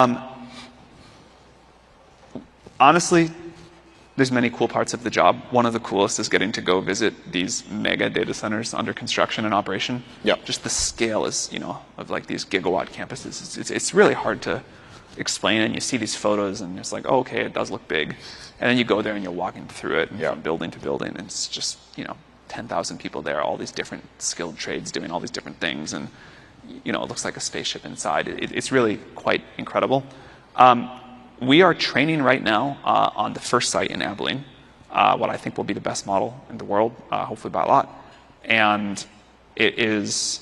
Um, honestly, there's many cool parts of the job. One of the coolest is getting to go visit these mega data centers under construction and operation. Yep. Just the scale is, of like these gigawatt campuses. It's really hard to explain, and you see these photos, and it's like, oh, okay, it does look big. And then you go there, and you're walking through it from building to building, and it's just, 10,000 people there, all these different skilled trades doing all these different things, and, it looks like a spaceship inside. It's really quite incredible. We are training right now on the first site in Abilene, what I think will be the best model in the world, hopefully by a lot. And it's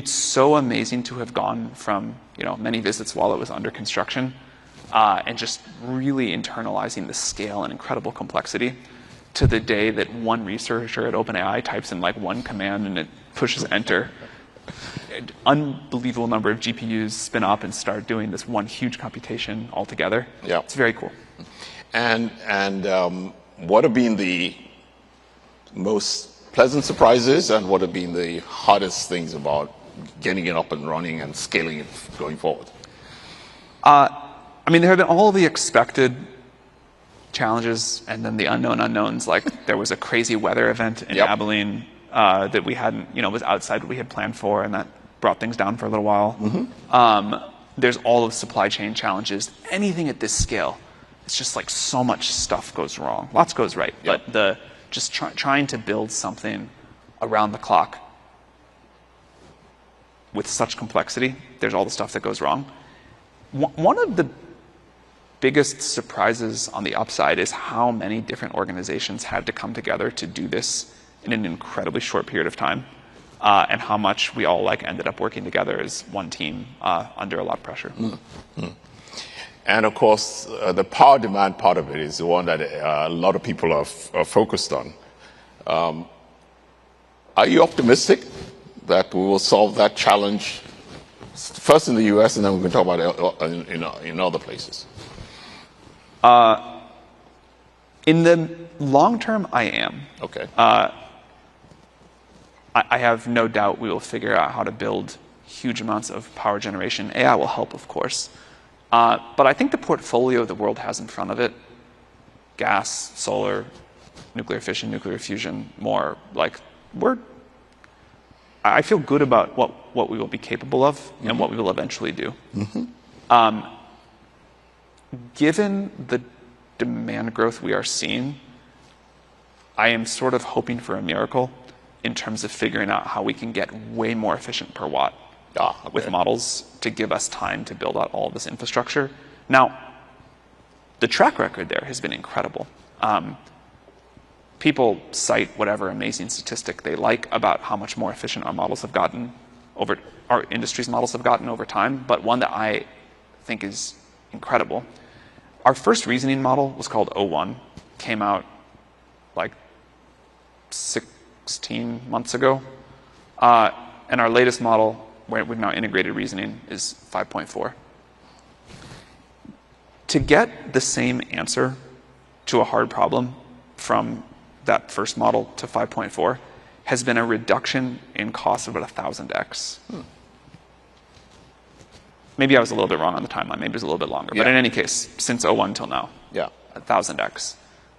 so amazing to have gone from many visits while it was under construction and just really internalizing the scale and incredible complexity to the day that one researcher at OpenAI types in like one command and it pushes enter. An unbelievable number of GPUs spin up and start doing this one huge computation all together. Yeah. It's very cool. And what have been the most pleasant surprises, and what have been the hardest things about getting it up and running and scaling it going forward? There have been all the expected challenges and then the unknown unknowns. Like there was a crazy weather event in Abilene that we hadn't, was outside what we had planned for, and that brought things down for a little while. Mm-hmm. There's all of supply chain challenges. Anything at this scale, it's just like so much stuff goes wrong. Lots goes right, but just trying to build something around the clock with such complexity, there's all the stuff that goes wrong. One of the biggest surprises on the upside is how many different organizations had to come together to do this in an incredibly short period of time, and how much we all ended up working together as one team under a lot of pressure. Mm-hmm. And of course, the power demand part of it is the one that a lot of people are focused on. Are you optimistic that we will solve that challenge first in the US, and then we can talk about it in other places? In the long term, I am. Okay. I have no doubt we will figure out how to build huge amounts of power generation. AI will help, of course. But I think the portfolio the world has in front of it, gas, solar, nuclear fission, nuclear fusion, more, I feel good about what we will be capable of and what we will eventually do. Mm-hmm. Given the demand growth we are seeing, I am sort of hoping for a miracle in terms of figuring out how we can get way more efficient per watt with models to give us time to build out all of this infrastructure. Now, the track record there has been incredible. People cite whatever amazing statistic they like about how much more efficient our models have gotten our industry's models have gotten over time, but one that I think is incredible. Our first reasoning model was called O1, came out like 16 months ago. And our latest model, where we've now integrated reasoning, is 5.4. To get the same answer to a hard problem from that first model to 5.4 has been a reduction in cost of about 1,000x. Maybe I was a little bit wrong on the timeline. Maybe it was a little bit longer. But in any case, since 01 till now, 1,000x.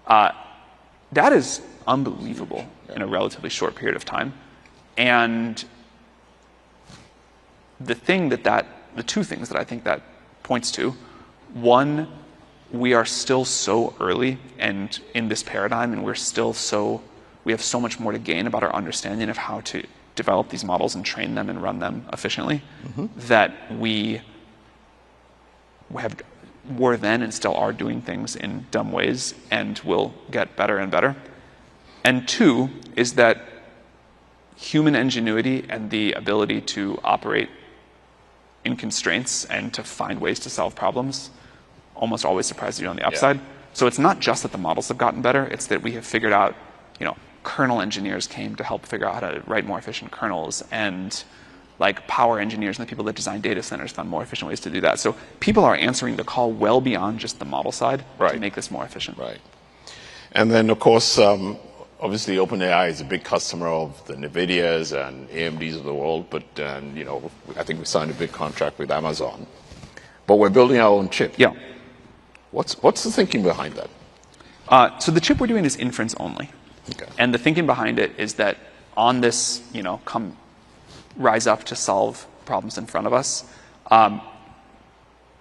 That is unbelievable in a relatively short period of time. And the two things that I think that points to, one, we are still so early and in this paradigm, and we have so much more to gain about our understanding of how to develop these models and train them and run them efficiently, that were then and still are doing things in dumb ways and will get better and better. And two is that human ingenuity and the ability to operate in constraints and to find ways to solve problems almost always surprises you on the upside. So it's not just that the models have gotten better, it's that we have figured out, kernel engineers came to help figure out how to write more efficient kernels, and power engineers and the people that design data centers found more efficient ways to do that. So people are answering the call well beyond just the model side to make this more efficient. Right. And then, of course, obviously OpenAI is a big customer of the NVIDIAs and AMDs of the world, but I think we signed a big contract with Amazon. But we're building our own chip. Yeah. What's the thinking behind that? So the chip we're doing is inference only. Okay. And the thinking behind it is that on this, rise up to solve problems in front of us,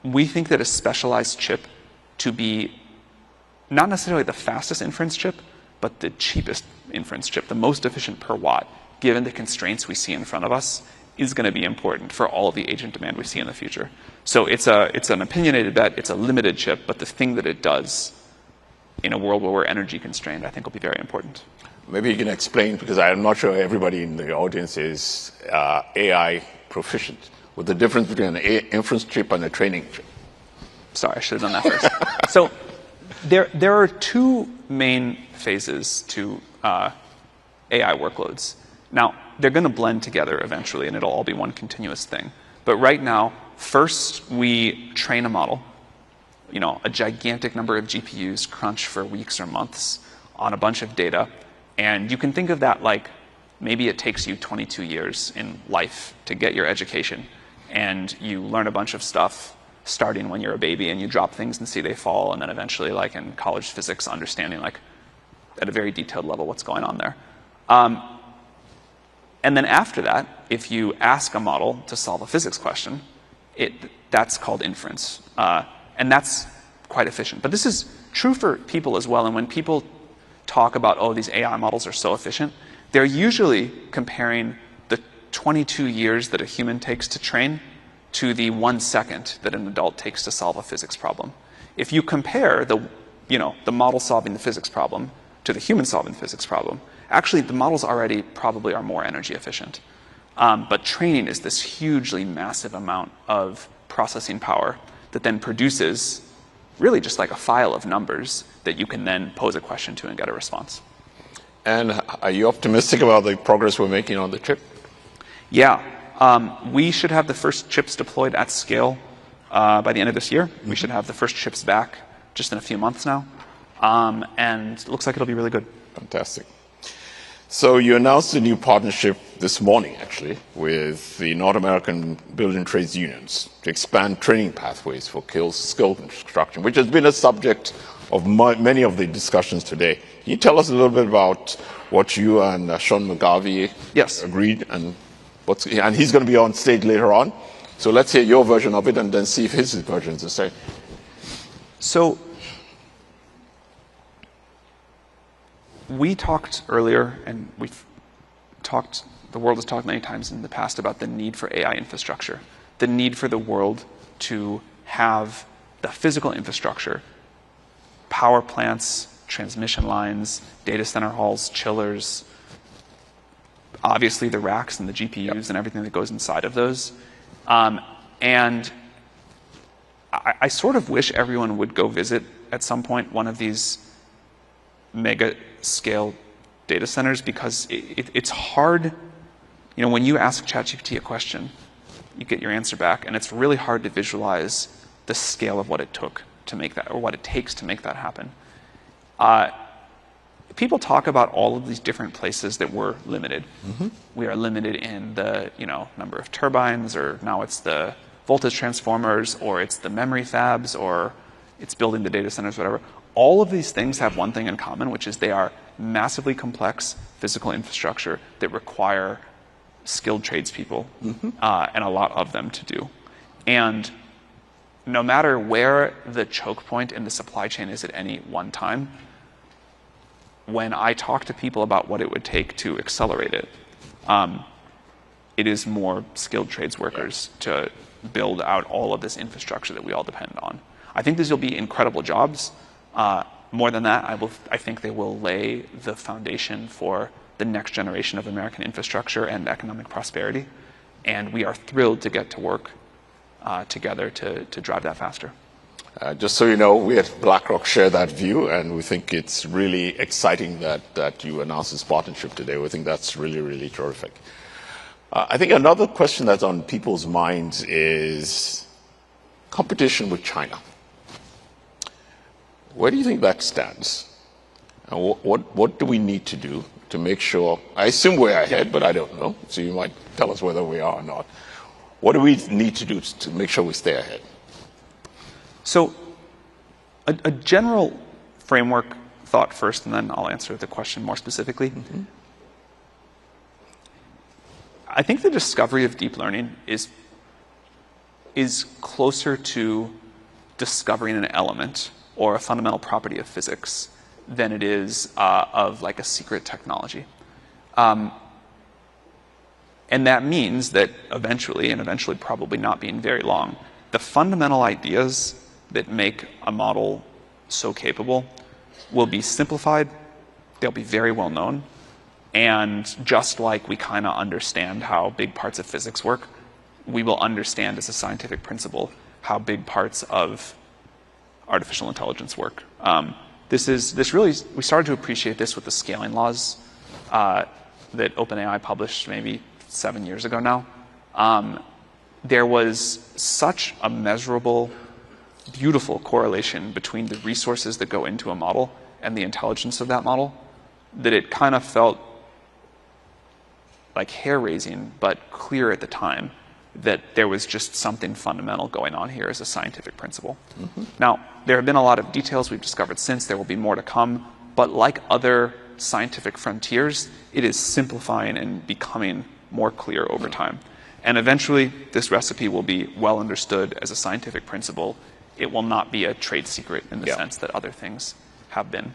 we think that a specialized chip to be not necessarily the fastest inference chip, but the cheapest inference chip, the most efficient per watt, given the constraints we see in front of us, is going to be important for all of the agent demand we see in the future. So it's an opinionated bet. It's a limited chip, but the thing that it does in a world where we're energy constrained, I think will be very important. Maybe you can explain, because I'm not sure everybody in the audience is AI proficient, with the difference between an inference chip and a training chip. Sorry, I should have done that first. So there are two main phases to AI workloads. Now, they're going to blend together eventually, and it'll all be one continuous thing. But right now, first we train a model, a gigantic number of GPUs crunch for weeks or months on a bunch of data. And you can think of that like maybe it takes you 22 years in life to get your education. And you learn a bunch of stuff starting when you're a baby, and you drop things and see they fall, and then eventually, like in college physics, understanding like at a very detailed level what's going on there. And then after that, if you ask a model to solve a physics question, that's called inference. And that's quite efficient. But this is true for people as well. And when people talk about, oh, these AI models are so efficient, they're usually comparing the 22 years that a human takes to train to the 1 second that an adult takes to solve a physics problem. If you compare the model solving the physics problem to the human solving the physics problem, actually the models already probably are more energy efficient. But training is this hugely massive amount of processing power that then produces really just like a file of numbers that you can then pose a question to and get a response. And are you optimistic about the progress we're making on the chip? Yeah. We should have the first chips deployed at scale by the end of this year. We should have the first chips back just in a few months now. And it looks like it'll be really good. Fantastic. So you announced a new partnership this morning, actually, with the North American Building Trades Unions to expand training pathways for skill construction, which has been a subject of many of the discussions today. Can you tell us a little bit about what you and Sean McGarvey agreed, and he's going to be on stage later on. So let's hear your version of it and then see if his version is the same. So we talked earlier, and the world has talked many times in the past about the need for AI infrastructure, the need for the world to have the physical infrastructure, power plants, transmission lines, data center halls, chillers, obviously the racks and the GPUs and everything that goes inside of those. And I sort of wish everyone would go visit at some point one of these mega scale data centers, because it's hard. When you ask ChatGPT a question, you get your answer back, and it's really hard to visualize the scale of what it took to make that, or what it takes to make that happen. People talk about all of these different places that we're limited. Mm-hmm. We are limited in the number of turbines, or now it's the voltage transformers, or it's the memory fabs, or it's building the data centers, whatever. All of these things have one thing in common, which is they are massively complex physical infrastructure that require skilled tradespeople, and a lot of them to do. And no matter where the choke point in the supply chain is at any one time, when I talk to people about what it would take to accelerate it, it is more skilled trades workers to build out all of this infrastructure that we all depend on. I think these will be incredible jobs. More than that, I think they will lay the foundation for the next generation of American infrastructure and economic prosperity. And we are thrilled to get to work together to drive that faster. Just so you know, we at BlackRock share that view, and we think it's really exciting that you announced this partnership today. We think that's really, really terrific. I think another question that's on people's minds is competition with China. Where do you think that stands? And what do we need to do to make sure? I assume we're ahead, but I don't know. So you might tell us whether we are or not. What do we need to do to make sure we stay ahead? So a general framework thought first, and then I'll answer the question more specifically. I think the discovery of deep learning is closer to discovering an element or a fundamental property of physics than it is of like a secret technology. And that means that eventually, and eventually probably not being very long, the fundamental ideas that make a model so capable will be simplified, they'll be very well known, and just like we kind of understand how big parts of physics work, we will understand as a scientific principle how big parts of artificial intelligence work. We started to appreciate this with the scaling laws that OpenAI published maybe 7 years ago now. There was such a measurable, beautiful correlation between the resources that go into a model and the intelligence of that model that it kind of felt like hair-raising, but clear at the time that there was just something fundamental going on here as a scientific principle. Now, there have been a lot of details we've discovered since. There will be more to come. But like other scientific frontiers, it is simplifying and becoming more clear over time. And eventually, this recipe will be well understood as a scientific principle. It will not be a trade secret in the sense that other things have been.